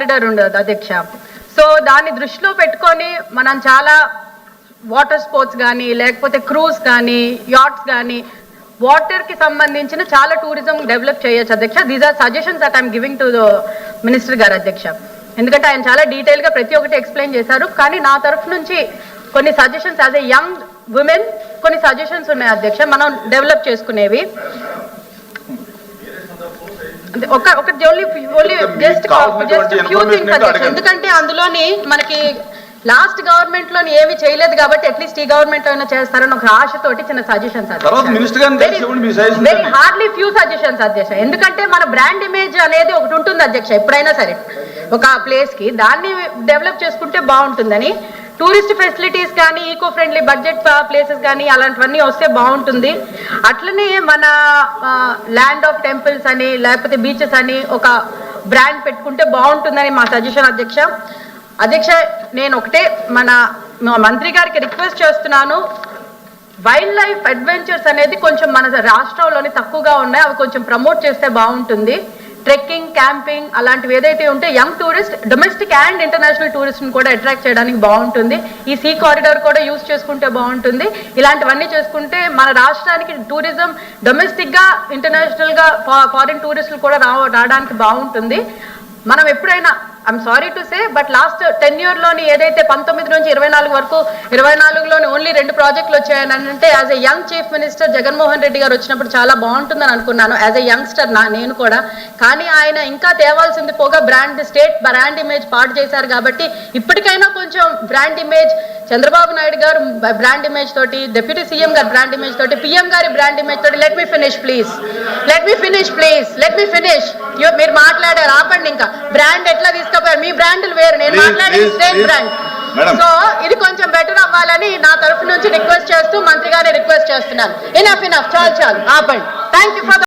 Corridor ఉండదు అధ్యక్ష. So దాన్ని దృష్టిలో పెట్టుకొని మనం చాలా వాటర్ స్పోర్ట్స్ కానీ లేకపోతే క్రూజ్ కానీ యాట్స్ కానీ వాటర్ కి సంబంధించిన చాలా టూరిజం డెవలప్ చేయొచ్చు అధ్యక్ష. These are suggestions that I'm giving to the minister గారు అధ్యక్ష. ఎందుకంటే ఆయన చాలా డీటెయిల్ గా ప్రతి ఒక్కటి ఎక్స్ప్లెయిన్ చేశారు. కానీ నా తరఫు నుంచి కొన్ని suggestions as a young women కొన్ని సజెషన్స్ ఉన్నాయి అధ్యక్ష, మనం డెవలప్ చేసుకునేవి. ఎందుకంటే అందులోని మనకి లాస్ట్ గవర్నమెంట్ లోని ఏమి చేయలేదు కాబట్టి అట్లీస్ట్ ఈ గవర్నమెంట్ లో అయినా చేస్తారని ఒక ఆశతోటి చిన్న suggestions very hardly few suggestions అధ్యక్ష. ఎందుకంటే మన బ్రాండ్ ఇమేజ్ అనేది ఒకటి ఉంటుంది అధ్యక్ష, ఎప్పుడైనా సరే ఒక ప్లేస్ కి దాన్ని డెవలప్ చేసుకుంటే బాగుంటుందని. టూరిస్ట్ ఫెసిలిటీస్ కానీ ఈకో ఫ్రెండ్లీ బడ్జెట్ ప్లేసెస్ కానీ అలాంటివన్నీ వస్తే బాగుంటుంది. అట్లనే మన ల్యాండ్ ఆఫ్ టెంపుల్స్ అని లేకపోతే బీచెస్ అని ఒక బ్రాండ్ పెట్టుకుంటే బాగుంటుందని మా సజెషన్ అధ్యక్ష. అధ్యక్ష నేను ఒకటే మన మంత్రి గారికి రిక్వెస్ట్ చేస్తున్నాను, వైల్డ్ లైఫ్ అడ్వెంచర్స్ అనేది కొంచెం మన రాష్ట్రంలోని తక్కువగా ఉన్నాయి, అవి కొంచెం ప్రమోట్ చేస్తే బాగుంటుంది. ట్రెక్కింగ్ క్యాంపింగ్ అలాంటివి ఏదైతే ఉంటే young tourist domestic and international టూరిస్ట్ని కూడా అట్రాక్ట్ చేయడానికి బాగుంటుంది. ఈ సీ కారిడార్ కూడా యూజ్ చేసుకుంటే బాగుంటుంది. ఇలాంటివన్నీ చేసుకుంటే మన రాష్ట్రానికి టూరిజం డొమెస్టిక్గా ఇంటర్నేషనల్గా ఫారిన్ టూరిస్టులు కూడా రావడానికి బాగుంటుంది. మనం ఎప్పుడైనా I'm sorry to say but last 10 yearలోని ఏదైతే 19 నుంచి 24 వరకు 24లోని ఓన్లీ 2 ప్రాజెక్టులు వచ్చాయని అంటే as a young chief minister Jaganmohan Reddy గారు వచ్చినప్పుడు చాలా బాగుంటుందని అనుకున్నాను యాజ్ ఎ యంగ్స్టర్ నేను కూడా. కానీ ఆయన ఇంకా తేవాల్సింది పోగా స్టేట్ బ్రాండ్ ఇమేజ్ పాటు చేశారు కాబట్టి ఇప్పటికైనా కొంచెం బ్రాండ్ ఇమేజ్ చంద్రబాబు నాయుడు గారు బ్రాండ్ ఇమేజ్ తోటి, డిప్యూటీ సీఎం గారు బ్రాండ్ ఇమేజ్ తోటి, పిఎం గారి బ్రాండ్ ఇమేజ్ తోటి లెట్ మీ ఫినిష్ ప్లీజ్ మీరు మాట్లాడారు ఆపండి. ఇంకా బ్రాండ్ ఎట్లా తీసుకుపోయారు, మీ బ్రాండ్లు వేరు, నేను మాట్లాడేది స్టేట్ బ్రాండ్. సో ఇది కొంచెం బెటర్ అవ్వాలని నా తరఫు నుంచి రిక్వెస్ట్ చేస్తూ మంత్రి గారిని రిక్వెస్ట్ చేస్తున్నాను. ఇనఫ్ చాలు ఆపండి. Thank you for